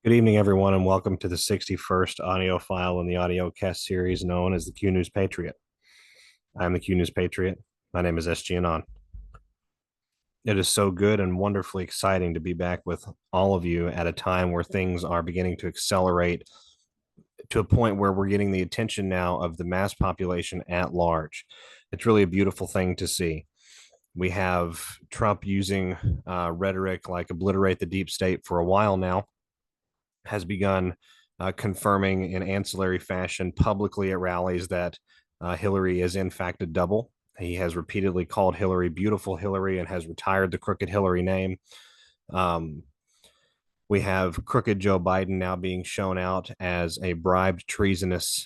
Good evening, everyone, and welcome to the 61st audio file in the audio cast series known as the Q News Patriot. I'm the Q News Patriot. My name is SGAnon. It is so good and wonderfully exciting to be back with all of you at a time where things are beginning to accelerate to a point where we're getting the attention now of the mass population at large. It's really a beautiful thing to see. We have Trump using rhetoric like obliterate the deep state for a while now, has begun confirming in ancillary fashion publicly at rallies that Hillary is in fact a double. He has repeatedly called Hillary beautiful Hillary and has retired the crooked Hillary name. We have crooked Joe Biden now being shown out as a bribed, treasonous,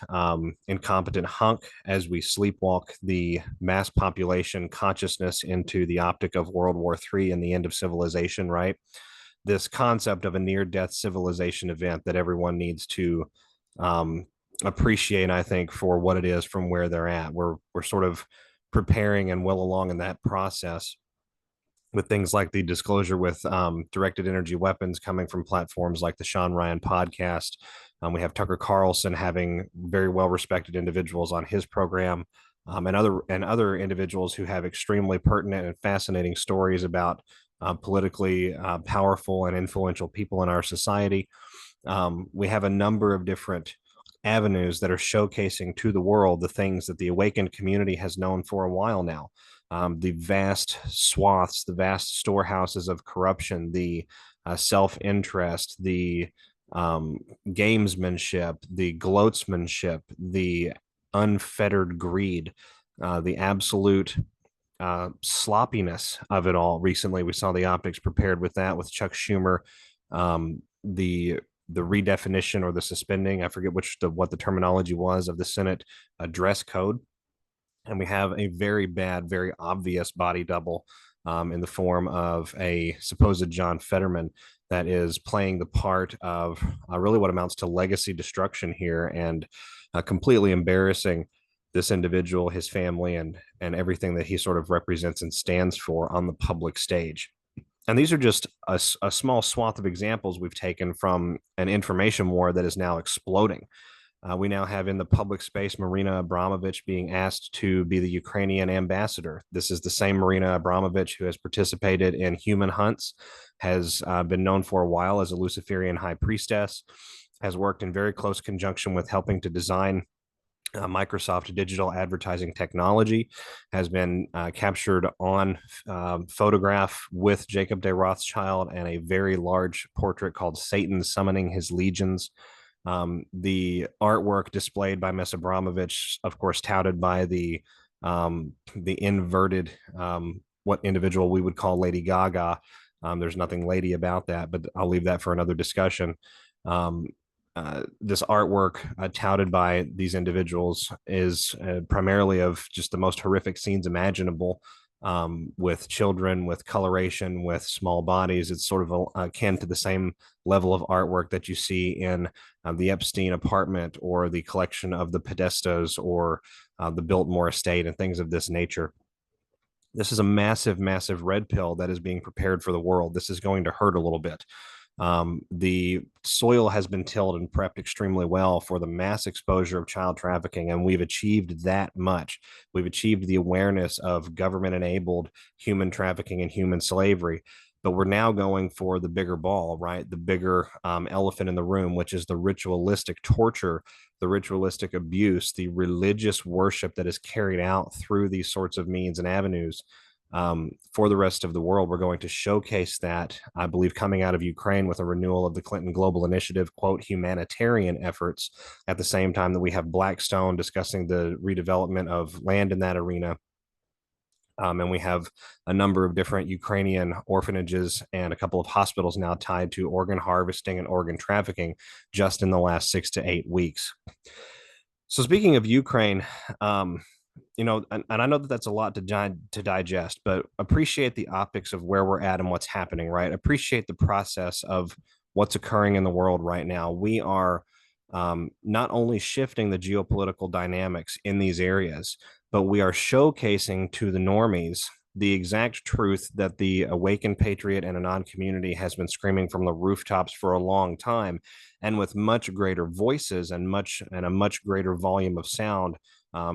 incompetent hunk as we sleepwalk the mass population consciousness into the optic of World War III and the end of civilization, right? This concept of a near-death civilization event that everyone needs to appreciate, I think, for what it is from where they're at. We're sort of preparing and well along in that process with things like the disclosure with directed energy weapons coming from platforms like the Sean Ryan podcast. We have Tucker Carlson having very well-respected individuals on his program, and other individuals who have extremely pertinent and fascinating stories about politically powerful and influential people in our society. We have a number of different avenues that are showcasing to the world the things that the awakened community has known for a while now. The vast swaths, the vast storehouses of corruption, the self-interest, the gamesmanship, the gloatsmanship, the unfettered greed, the absolute sloppiness of it all. Recently, we saw the optics prepared with that with Chuck Schumer, the redefinition or the suspending, I forget what the terminology was, of the Senate dress code. And we have a very bad, very obvious body double in the form of a supposed John Fetterman that is playing the part of really what amounts to legacy destruction here and completely embarrassing this individual, his family, and everything that he sort of represents and stands for on the public stage. And these are just a small swath of examples we've taken from an information war that is now exploding. We now have in the public space Marina Abramovich being asked to be the Ukrainian ambassador. This is the same Marina Abramovich who has participated in human hunts, has been known for a while as a Luciferian high priestess, has worked in very close conjunction with helping to design Microsoft digital advertising technology, has been captured on photograph with Jacob de Rothschild and a very large portrait called Satan Summoning His Legions. The artwork displayed by Miss Abramovich, of course, touted by the inverted, what individual we would call Lady Gaga. There's nothing lady about that, but I'll leave that for another discussion. This artwork touted by these individuals is primarily of just the most horrific scenes imaginable, with children, with coloration, with small bodies. It's sort of akin to the same level of artwork that you see in the Epstein apartment or the collection of the Podestas or the Biltmore estate and things of this nature. This is a massive, massive red pill that is being prepared for the world. This is going to hurt a little bit. The soil has been tilled and prepped extremely well for the mass exposure of child trafficking, and we've achieved that much. We've achieved the awareness of government-enabled human trafficking and human slavery, but we're now going for the bigger ball, right? The bigger elephant in the room, which is the ritualistic torture, the ritualistic abuse, the religious worship that is carried out through these sorts of means and avenues. For the rest of the world, we're going to showcase that, I believe, coming out of Ukraine with a renewal of the Clinton Global Initiative, quote, humanitarian efforts, at the same time that we have Blackstone discussing the redevelopment of land in that arena. And we have a number of different Ukrainian orphanages and a couple of hospitals now tied to organ harvesting and organ trafficking just in the last 6 to 8 weeks. So speaking of Ukraine, you know, and I know that that's a lot to digest, but appreciate the optics of where we're at and what's happening, right? Appreciate the process of what's occurring in the world right now. We are not only shifting the geopolitical dynamics in these areas, but we are showcasing to the normies the exact truth that the awakened patriot and Anon community has been screaming from the rooftops for a long time, and with much greater voices and a much greater volume of sound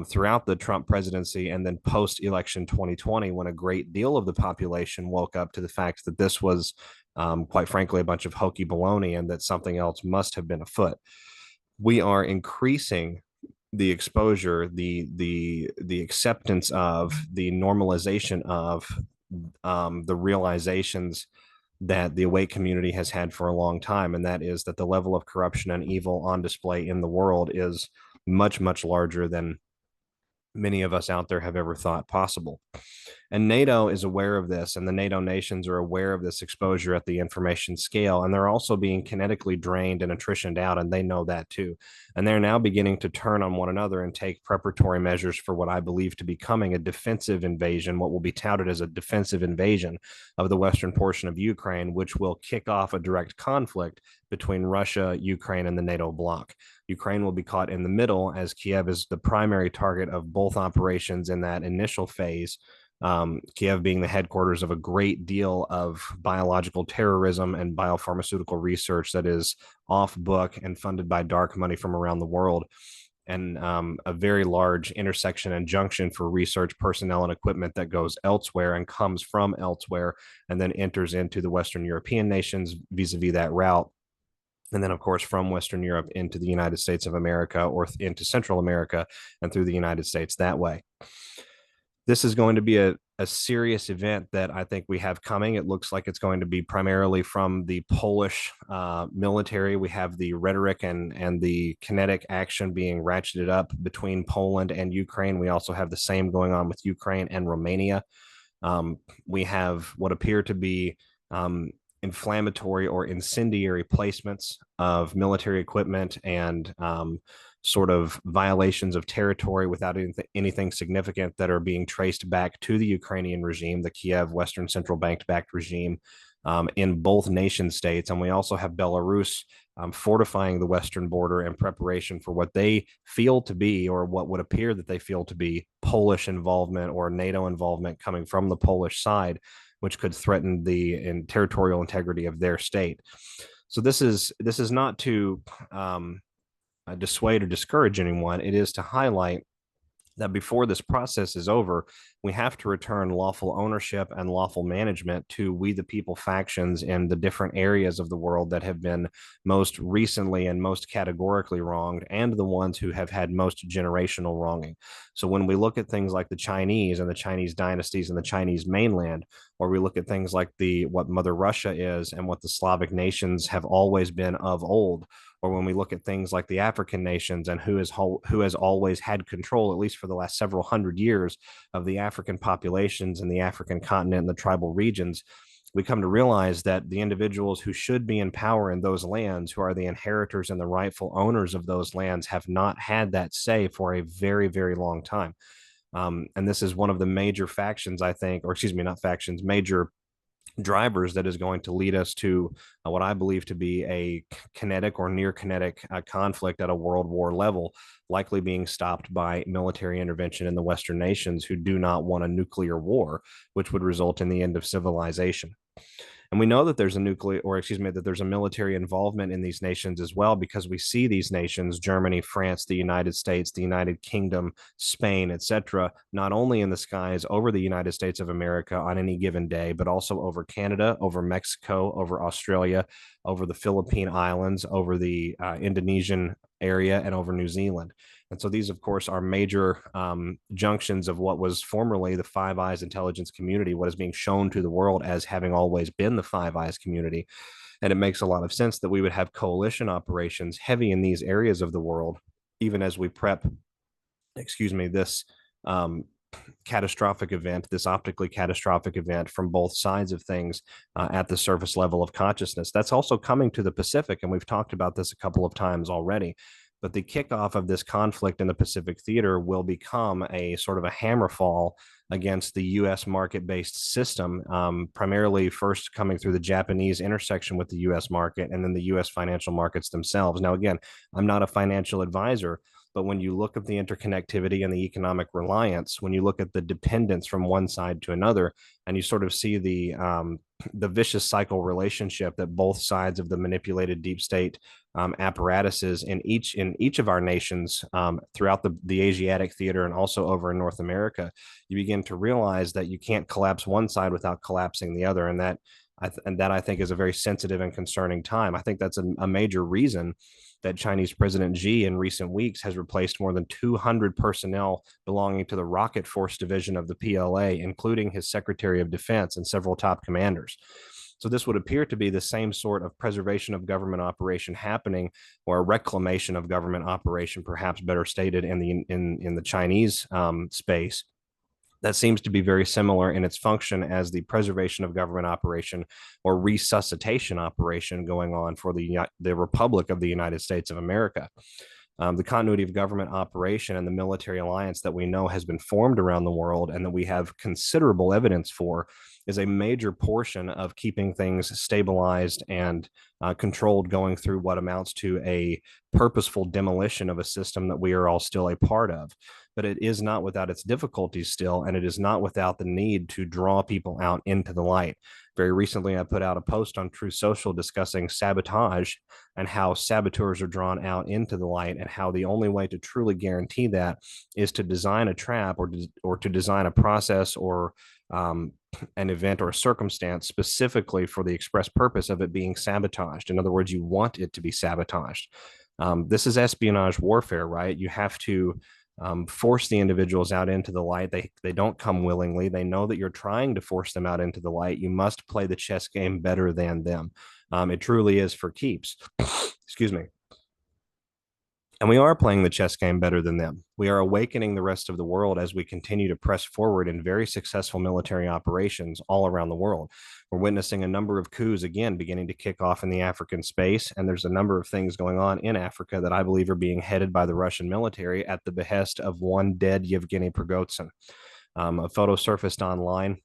throughout the Trump presidency, and then post-election 2020, when a great deal of the population woke up to the fact that this was, quite frankly, a bunch of hokey baloney and that something else must have been afoot. We are increasing the exposure, the acceptance of, the normalization of the realizations that the awake community has had for a long time, and that is that the level of corruption and evil on display in the world is much, much larger than many of us out there have ever thought possible. And NATO is aware of this, and the NATO nations are aware of this exposure at the information scale, and they're also being kinetically drained and attritioned out, and they know that too. And they're now beginning to turn on one another and take preparatory measures for what I believe to be coming a defensive invasion, what will be touted as a defensive invasion of the western portion of Ukraine, which will kick off a direct conflict between Russia, Ukraine, and the NATO bloc. Ukraine will be caught in the middle, as Kiev is the primary target of both operations in that initial phase. Kiev being the headquarters of a great deal of biological terrorism and biopharmaceutical research that is off book and funded by dark money from around the world, and a very large intersection and junction for research personnel and equipment that goes elsewhere and comes from elsewhere and then enters into the Western European nations vis-a-vis that route. And then, of course, from Western Europe into the United States of America, or into Central America and through the United States that way. This is going to be a serious event that I think we have coming. It looks like it's going to be primarily from the Polish military. We have the rhetoric and the kinetic action being ratcheted up between Poland and Ukraine. We also have the same going on with Ukraine and Romania. We have what appear to be inflammatory or incendiary placements of military equipment and sort of violations of territory without anything significant that are being traced back to the Ukrainian regime, the Kiev Western Central Bank-backed regime, in both nation states. And we also have Belarus fortifying the western border in preparation for what they feel to be, or what would appear that they feel to be, Polish involvement or NATO involvement coming from the Polish side, which could threaten the territorial integrity of their state. So this is not to dissuade or discourage anyone. It is to highlight that before this process is over, we have to return lawful ownership and lawful management to we the people factions in the different areas of the world that have been most recently and most categorically wronged, and the ones who have had most generational wronging. So when we look at things like the Chinese and the Chinese dynasties and the Chinese mainland, or we look at things like what Mother Russia is and what the Slavic nations have always been of old, or when we look at things like the African nations and who has always had control, at least for the last several hundred years, of the African populations and the African continent and the tribal regions, we come to realize that the individuals who should be in power in those lands, who are the inheritors and the rightful owners of those lands, have not had that say for a very, very long time. And this is one of the major factions, I think, or excuse me, not factions, major drivers that is going to lead us to what I believe to be a kinetic or near kinetic conflict at a world war level, likely being stopped by military intervention in the Western nations who do not want a nuclear war, which would result in the end of civilization. And we know that there's that there's a military involvement in these nations as well, because we see these nations, Germany, France, the United States, the United Kingdom, Spain, etc., not only in the skies over the United States of America on any given day, but also over Canada, over Mexico, over Australia, over the Philippine Islands, over the Indonesian area, and over New Zealand. And so these, of course, are major junctions of what was formerly the Five Eyes intelligence community, what is being shown to the world as having always been the Five Eyes community. And it makes a lot of sense that we would have coalition operations heavy in these areas of the world, even as we prep, this catastrophic event, this optically catastrophic event from both sides of things at the surface level of consciousness. That's also coming to the Pacific, and we've talked about this a couple of times already. But the kickoff of this conflict in the Pacific theater will become a sort of a hammerfall against the U.S. market-based system, primarily first coming through the Japanese intersection with the U.S. market, and then the U.S. financial markets themselves. Now, again, I'm not a financial advisor, But when you look at the interconnectivity and the economic reliance, when you look at the dependence from one side to another, and you sort of see the vicious cycle relationship that both sides of the manipulated deep state apparatuses in each of our nations throughout the Asiatic theater and also over in North America, you begin to realize that you can't collapse one side without collapsing the other, and that I think is a very sensitive and concerning time. I think that's a major reason that Chinese President Xi in recent weeks has replaced more than 200 personnel belonging to the Rocket Force Division of the PLA, including his Secretary of Defense and several top commanders. So this would appear to be the same sort of preservation of government operation happening, or a reclamation of government operation, perhaps better stated, in the Chinese space. That seems to be very similar in its function as the preservation of government operation or resuscitation operation going on for the Republic of the United States of America. The continuity of government operation and the military alliance that we know has been formed around the world and that we have considerable evidence for is a major portion of keeping things stabilized and controlled, going through what amounts to a purposeful demolition of a system that we are all still a part of. But it is not without its difficulties still, and it is not without the need to draw people out into the light. Very recently, I put out a post on TruthSocial discussing sabotage and how saboteurs are drawn out into the light, and how the only way to truly guarantee that is to design a trap or to design a process or an event or a circumstance specifically for the express purpose of it being sabotaged. In other words, you want it to be sabotaged. This is espionage warfare, right? You have to force the individuals out into the light. They don't come willingly. They know that you're trying to force them out into the light. You must play the chess game better than them. It truly is for keeps. Excuse me. And we are playing the chess game better than them. We are awakening the rest of the world as we continue to press forward in very successful military operations all around the world. We're witnessing a number of coups again beginning to kick off in the African space. And there's a number of things going on in Africa that I believe are being headed by the Russian military at the behest of one dead Yevgeny Prighozin. A photo surfaced online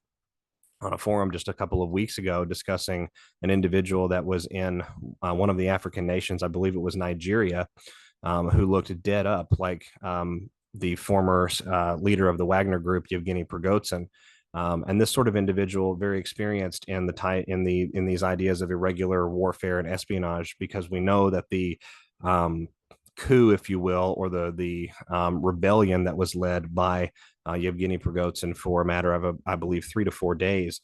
on a forum just a couple of weeks ago discussing an individual that was in one of the African nations, I believe it was Nigeria, who looked dead up like the former leader of the Wagner Group, Yevgeny Prighozin. And this sort of individual, very experienced in these ideas of irregular warfare and espionage, because we know that the coup, if you will, or the rebellion that was led by Yevgeny Prighozin for a matter of, I believe, 3 to 4 days,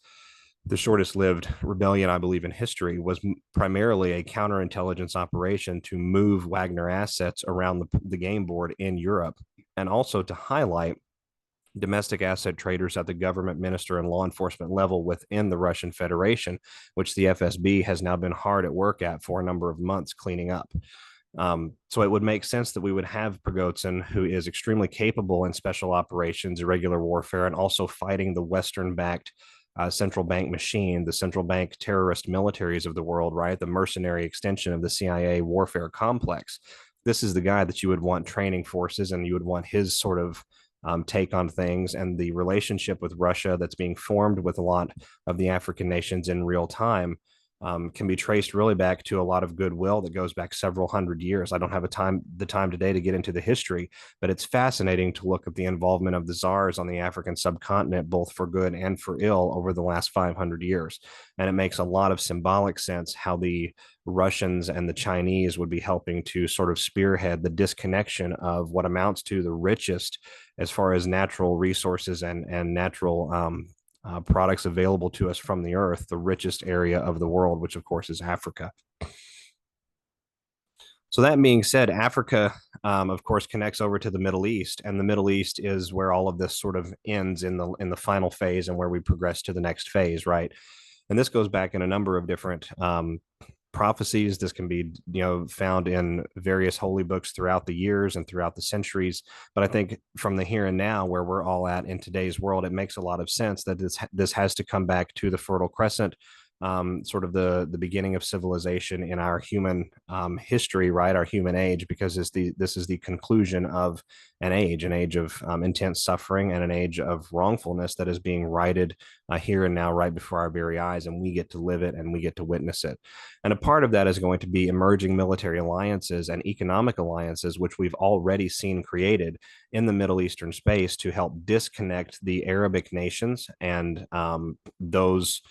the shortest lived rebellion, I believe, in history, was primarily a counterintelligence operation to move Wagner assets around the game board in Europe, and also to highlight domestic asset traders at the government, minister, and law enforcement level within the Russian Federation, which the FSB has now been hard at work at for a number of months cleaning up. So it would make sense that we would have Prighozin, who is extremely capable in special operations, irregular warfare, and also fighting the Western-backed central bank machine, the central bank terrorist militaries of the world, right? The mercenary extension of the CIA warfare complex. This is the guy that you would want training forces, and you would want his sort of take on things. And the relationship with Russia that's being formed with a lot of the African nations in real time can be traced really back to a lot of goodwill that goes back several hundred years. I don't have the time today to get into the history, but it's fascinating to look at the involvement of the czars on the African subcontinent, both for good and for ill, over the last 500 years. And it makes a lot of symbolic sense how the Russians and the Chinese would be helping to sort of spearhead the disconnection of what amounts to the richest as far as natural resources and natural products available to us from the earth, the richest area of the world, which of course is Africa. So that being said, Africa, of course, connects over to the Middle East, and the Middle East is where all of this sort of ends in the final phase and where we progress to the next phase, right? And this goes back in a number of different prophecies. This can be, found in various holy books throughout the years and throughout the centuries. But I think from the here and now, where we're all at in today's world, it makes a lot of sense that this has to come back to the Fertile Crescent, sort of the beginning of civilization in our human history, right? Our human age, because this is the conclusion of an age of intense suffering and an age of wrongfulness that is being righted here and now, right before our very eyes, and we get to live it and we get to witness it. And a part of that is going to be emerging military alliances and economic alliances, which we've already seen created in the Middle Eastern space to help disconnect the Arabic nations and those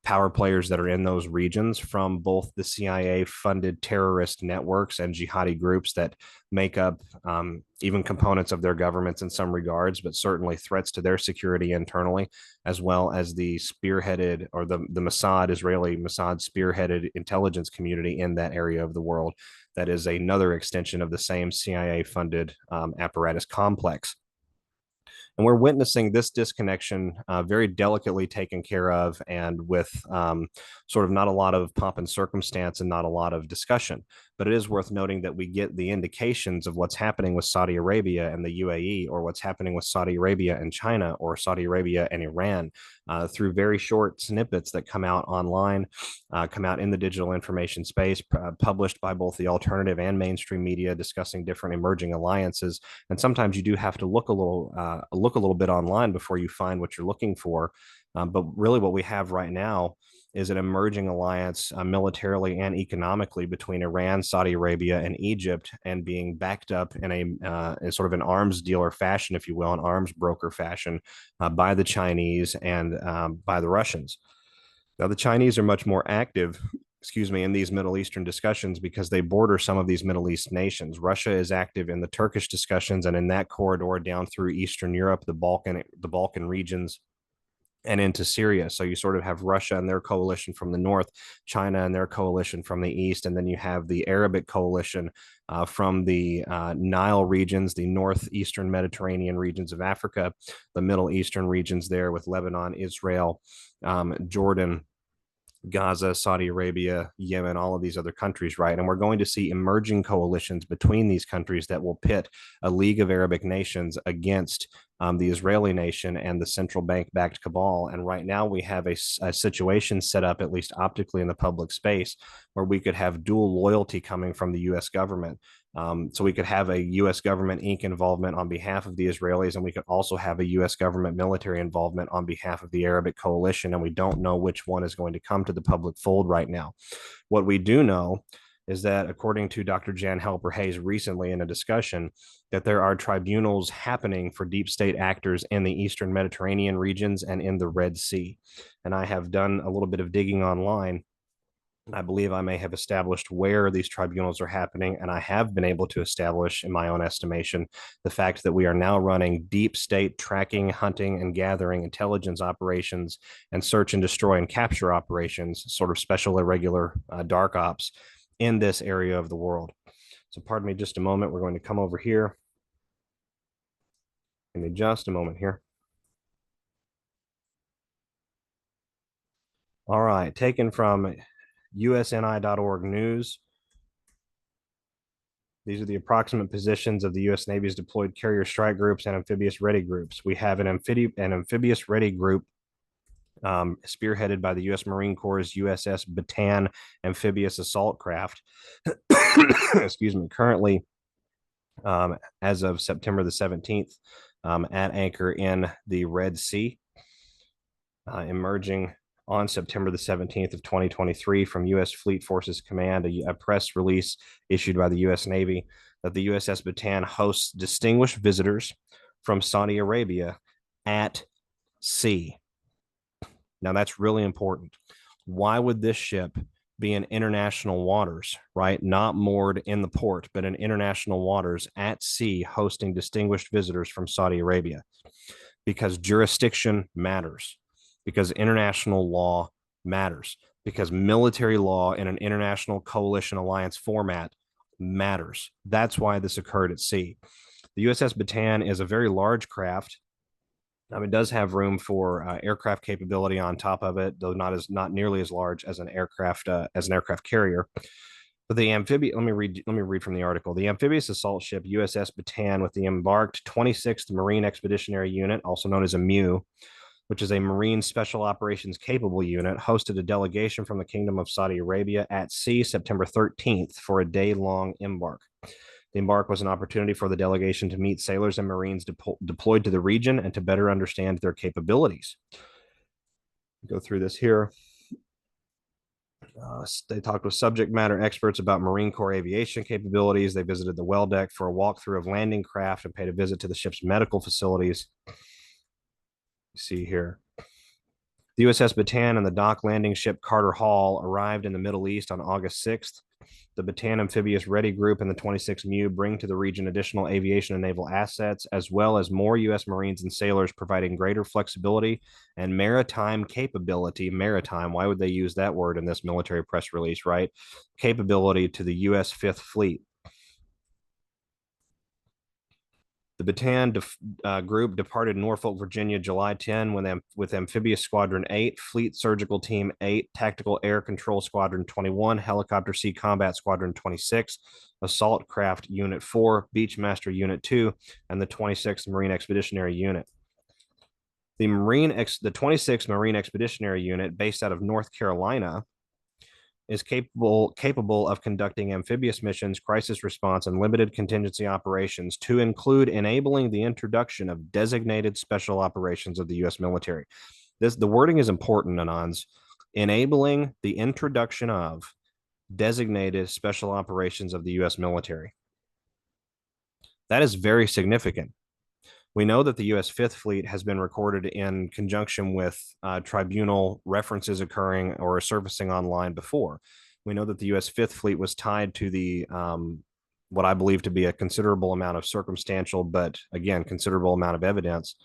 power players that are in those regions from both the CIA funded terrorist networks and jihadi groups that make up even components of their governments in some regards, but certainly threats to their security internally, as well as the spearheaded or the Mossad, Israeli Mossad spearheaded intelligence community in that area of the world. That is another extension of the same CIA funded apparatus complex. And we're witnessing this disconnection very delicately taken care of, and with sort of not a lot of pomp and circumstance and not a lot of discussion. But it is worth noting that we get the indications of what's happening with Saudi Arabia and the UAE, or what's happening with Saudi Arabia and China, or Saudi Arabia and Iran, through very short snippets that come out online, come out in the digital information space, published by both the alternative and mainstream media, discussing different emerging alliances. And sometimes you do have to look a little bit online before you find what you're looking for. But really, what we have right now is an emerging alliance militarily and economically between Iran, Saudi Arabia, and Egypt, and being backed up in a sort of an arms dealer fashion, if you will, an arms broker fashion, by the Chinese and by the Russians. Now, the Chinese are much more active, excuse me, in these Middle Eastern discussions because they border some of these Middle East nations. Russia is active in the Turkish discussions and in that corridor down through Eastern Europe, the Balkan regions, and into Syria. So you sort of have Russia and their coalition from the north, China and their coalition from the east, and then you have the Arabic coalition from the Nile regions, the northeastern Mediterranean regions of Africa, the Middle Eastern regions there with Lebanon, Israel, Jordan, Gaza, Saudi Arabia, Yemen, all of these other countries, right? And we're going to see emerging coalitions between these countries that will pit a League of Arabic Nations against the Israeli nation and the central bank backed cabal. And right now we have a situation set up, at least optically in the public space, where we could have dual loyalty coming from the US government. So we could have a U.S. government Inc. involvement on behalf of the Israelis, and we could also have a U.S. government military involvement on behalf of the Arabic coalition. And we don't know which one is going to come to the public fold right now. What we do know is that, according to Dr. Jan Helper Hayes recently in a discussion, that there are tribunals happening for deep state actors in the Eastern Mediterranean regions and in the Red Sea. And I have done a little bit of digging online. I believe I may have established where these tribunals are happening, and I have been able to establish, in my own estimation, the fact that we are now running deep state tracking, hunting, and gathering intelligence operations and search and destroy and capture operations, sort of special irregular dark ops in this area of the world. So pardon me just a moment. We're going to come over here. Give me just a moment here. All right, taken from usni.org news. These are the approximate positions of the U.S. Navy's deployed carrier strike groups and amphibious ready groups. We have an amphibious ready group spearheaded by the U.S. Marine Corps' USS Bataan amphibious assault craft. Excuse me. Currently, as of September the 17th, at anchor in the Red Sea, emerging on September the 17th of 2023 from U.S. Fleet Forces Command, a press release issued by the U.S. Navy that the USS Bataan hosts distinguished visitors from Saudi Arabia at sea. Now, that's really important. Why would this ship be in international waters, right? Not moored in the port, but in international waters at sea, hosting distinguished visitors from Saudi Arabia? Because jurisdiction matters, because international law matters, because military law in an international coalition alliance format matters. That's why this occurred at sea. The USS Bataan is a very large craft. It does have room for aircraft capability on top of it, though not nearly as large as an aircraft carrier. But the amphibious, let me read from the article. The amphibious assault ship USS Bataan, with the embarked 26th Marine Expeditionary Unit, also known as a MEU, which is a Marine Special Operations Capable Unit, hosted a delegation from the Kingdom of Saudi Arabia at sea September 13th for a day-long embark. The embark was an opportunity for the delegation to meet sailors and Marines deployed to the region and to better understand their capabilities. Go through this here. They talked with subject matter experts about Marine Corps aviation capabilities. They visited the well deck for a walkthrough of landing craft and paid a visit to the ship's medical facilities. You see here. The USS Bataan and the dock landing ship Carter Hall arrived in the Middle East on August 6th. The Bataan Amphibious Ready Group and the 26th MEU bring to the region additional aviation and naval assets, as well as more U.S. Marines and sailors, providing greater flexibility and maritime capability. Maritime, why would they use that word in this military press release, right? Capability to the U.S. Fifth Fleet. The Bataan group departed Norfolk, Virginia, July 10 with Amphibious Squadron 8, Fleet Surgical Team 8, Tactical Air Control Squadron 21, Helicopter Sea Combat Squadron 26, Assault Craft Unit 4, Beachmaster Unit 2, and the 26th Marine Expeditionary Unit. The 26th Marine Expeditionary Unit, based out of North Carolina, is capable of conducting amphibious missions, crisis response, and limited contingency operations, to include enabling the introduction of designated special operations of the U.S. military. The wording is important, Anons. Enabling the introduction of designated special operations of the U.S. military. That is very significant. We know that the U.S. Fifth Fleet has been recorded in conjunction with tribunal references occurring or surfacing online before. We know that the U.S. Fifth Fleet was tied to the what I believe to be a considerable amount of circumstantial, but again, considerable amount of evidence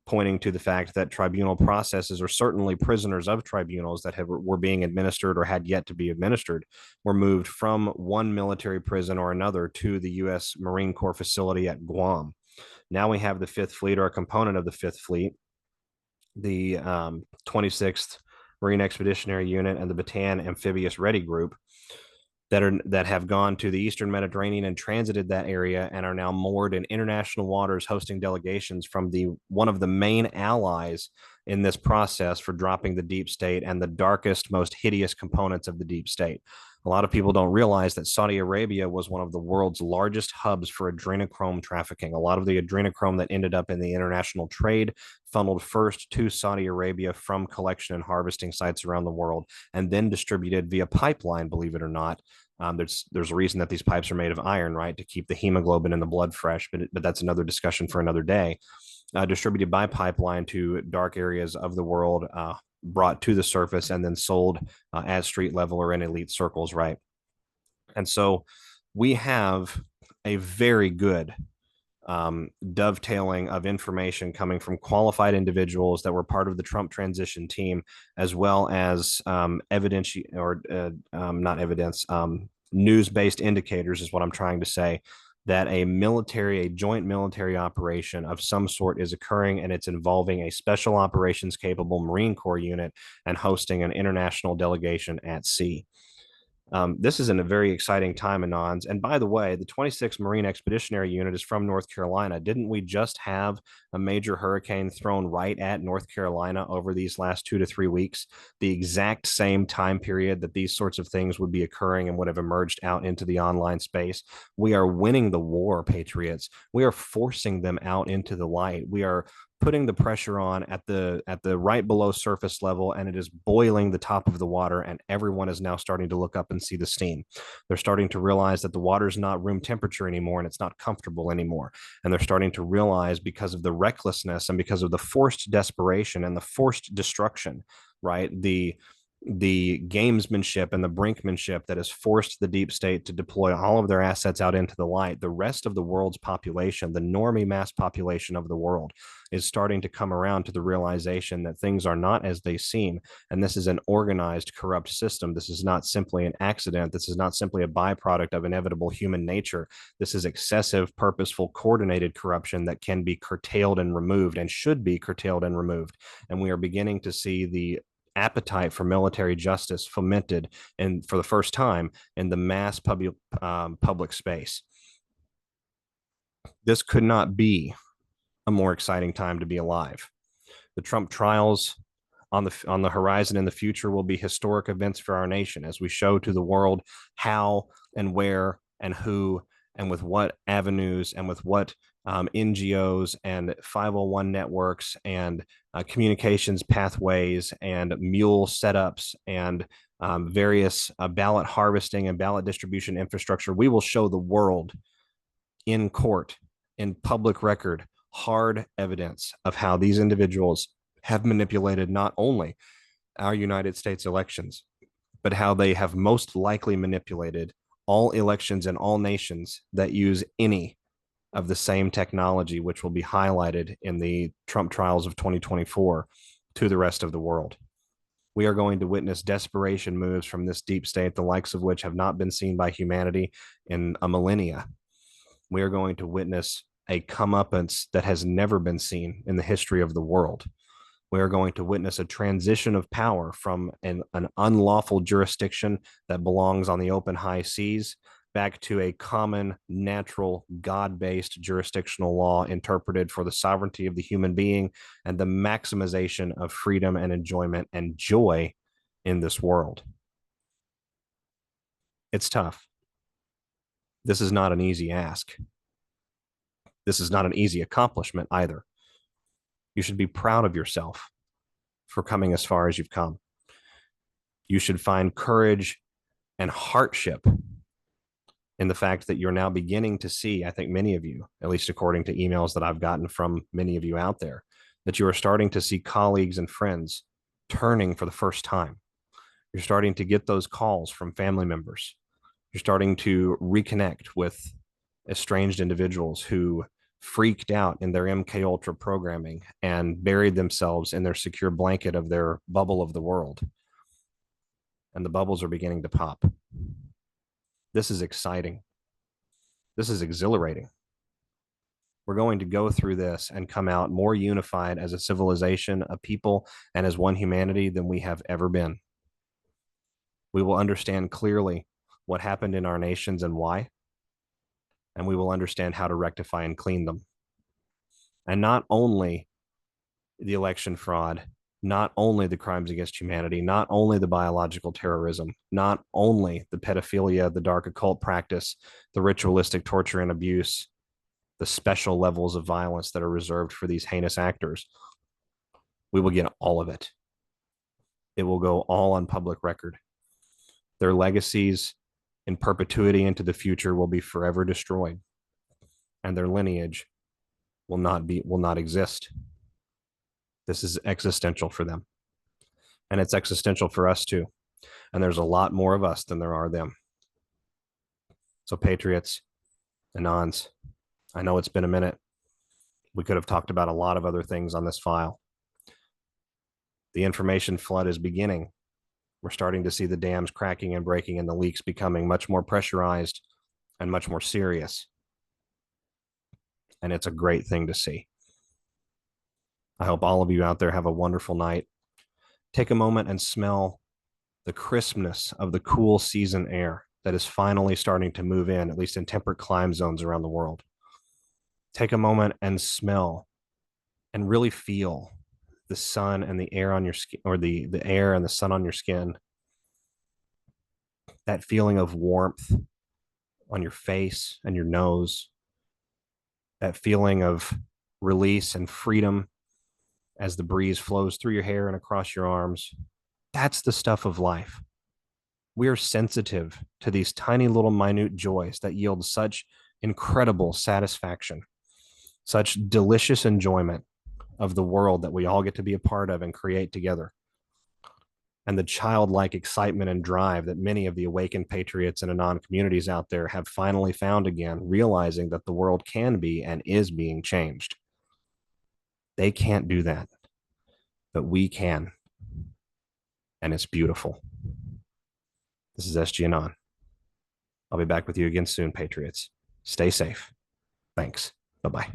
pointing to the fact that tribunal processes, or certainly prisoners of tribunals that were being administered or had yet to be administered, were moved from one military prison or another to the U.S. Marine Corps facility at Guam. Now we have the Fifth Fleet, or a component of the Fifth Fleet, the 26th Marine Expeditionary Unit, and the Bataan Amphibious Ready Group that have gone to the Eastern Mediterranean and transited that area and are now moored in international waters, hosting delegations from one of the main allies in this process for dropping the deep state and the darkest, most hideous components of the deep state. A lot of people don't realize that Saudi Arabia was one of the world's largest hubs for adrenochrome trafficking. A lot of the adrenochrome that ended up in the international trade funneled first to Saudi Arabia from collection and harvesting sites around the world, and then distributed via pipeline, believe it or not. There's a reason that these pipes are made of iron, right, to keep the hemoglobin in the blood fresh, but that's another discussion for another day. Distributed by pipeline to dark areas of the world, brought to the surface, and then sold at street level or in elite circles, right? And so we have a very good dovetailing of information coming from qualified individuals that were part of the Trump transition team, as well as evidence, or not evidence, news-based indicators is what I'm trying to say, that a joint military operation of some sort is occurring, and it's involving a special operations capable Marine Corps unit and hosting an international delegation at sea. This is in a very exciting time, Anons. And by the way, the 26th Marine Expeditionary Unit is from North Carolina. Didn't we just have a major hurricane thrown right at North Carolina over these last 2 to 3 weeks? The exact same time period that these sorts of things would be occurring and would have emerged out into the online space. We are winning the war, Patriots. We are forcing them out into the light. We are putting the pressure on at the right below surface level, and it is boiling the top of the water, and everyone is now starting to look up and see the steam. They're starting to realize that the water is not room temperature anymore, and it's not comfortable anymore. And they're starting to realize, because of the recklessness and because of the forced desperation and the forced destruction, right, the gamesmanship and the brinkmanship that has forced the deep state to deploy all of their assets out into the light, the rest of the world's population, the normie mass population of the world, is starting to come around to the realization that things are not as they seem. And this is an organized, corrupt system. This is not simply an accident. This is not simply a byproduct of inevitable human nature. This is excessive, purposeful, coordinated corruption that can be curtailed and removed, and should be curtailed and removed. And we are beginning to see the appetite for military justice fomented, and for the first time, in the mass public space. This could not be a more exciting time to be alive. The Trump trials on the horizon in the future will be historic events for our nation as we show to the world how and where and who and with what avenues and with what NGOs and 501 networks and communications pathways and mule setups and various ballot harvesting and ballot distribution infrastructure. We will show the world in court, in public record, hard evidence of how these individuals have manipulated not only our United States elections, but how they have most likely manipulated all elections in all nations that use any of the same technology, which will be highlighted in the Trump trials of 2024 to the rest of the world. We are going to witness desperation moves from this deep state, the likes of which have not been seen by humanity in a millennia. We are going to witness a comeuppance that has never been seen in the history of the world. We are going to witness a transition of power from an unlawful jurisdiction that belongs on the open high seas back to a common, natural, God-based jurisdictional law interpreted for the sovereignty of the human being and the maximization of freedom and enjoyment and joy in this world. It's tough. This is not an easy ask. This is not an easy accomplishment either. You should be proud of yourself for coming as far as you've come. You should find courage and hardship in the fact that you're now beginning to see, I think many of you, at least according to emails that I've gotten from many of you out there, that you are starting to see colleagues and friends turning for the first time. You're starting to get those calls from family members. You're starting to reconnect with estranged individuals who freaked out in their MK Ultra programming and buried themselves in their secure blanket of their bubble of the world. And the bubbles are beginning to pop. This is exciting. This is exhilarating. We're going to go through this and come out more unified as a civilization, a people, and as one humanity than we have ever been. We will understand clearly what happened in our nations and why, and we will understand how to rectify and clean them. And not only the election fraud, not only the crimes against humanity, not only the biological terrorism, not only the pedophilia, the dark occult practice, the ritualistic torture and abuse, the special levels of violence that are reserved for these heinous actors. We will get all of it. It will go all on public record. Their legacies in perpetuity into the future will be forever destroyed, and their lineage will not exist. This is existential for them, and it's existential for us too. And there's a lot more of us than there are them. So Patriots, Anons, I know it's been a minute. We could have talked about a lot of other things on this file. The information flood is beginning. We're starting to see the dams cracking and breaking and the leaks becoming much more pressurized and much more serious. And it's a great thing to see. I hope all of you out there have a wonderful night. Take a moment and smell the crispness of the cool season air that is finally starting to move in, at least in temperate climate zones around the world. Take a moment and smell and really feel the sun and the air on your skin, or the air and the sun on your skin. That feeling of warmth on your face and your nose. That feeling of release and freedom as the breeze flows through your hair and across your arms. That's the stuff of life. We are sensitive to these tiny little minute joys that yield such incredible satisfaction, such delicious enjoyment of the world that we all get to be a part of and create together. And the childlike excitement and drive that many of the awakened patriots and Anon communities out there have finally found again, realizing that the world can be and is being changed. They can't do that, but we can. And it's beautiful. This is SGAnon. I'll be back with you again soon, Patriots. Stay safe. Thanks. Bye-bye.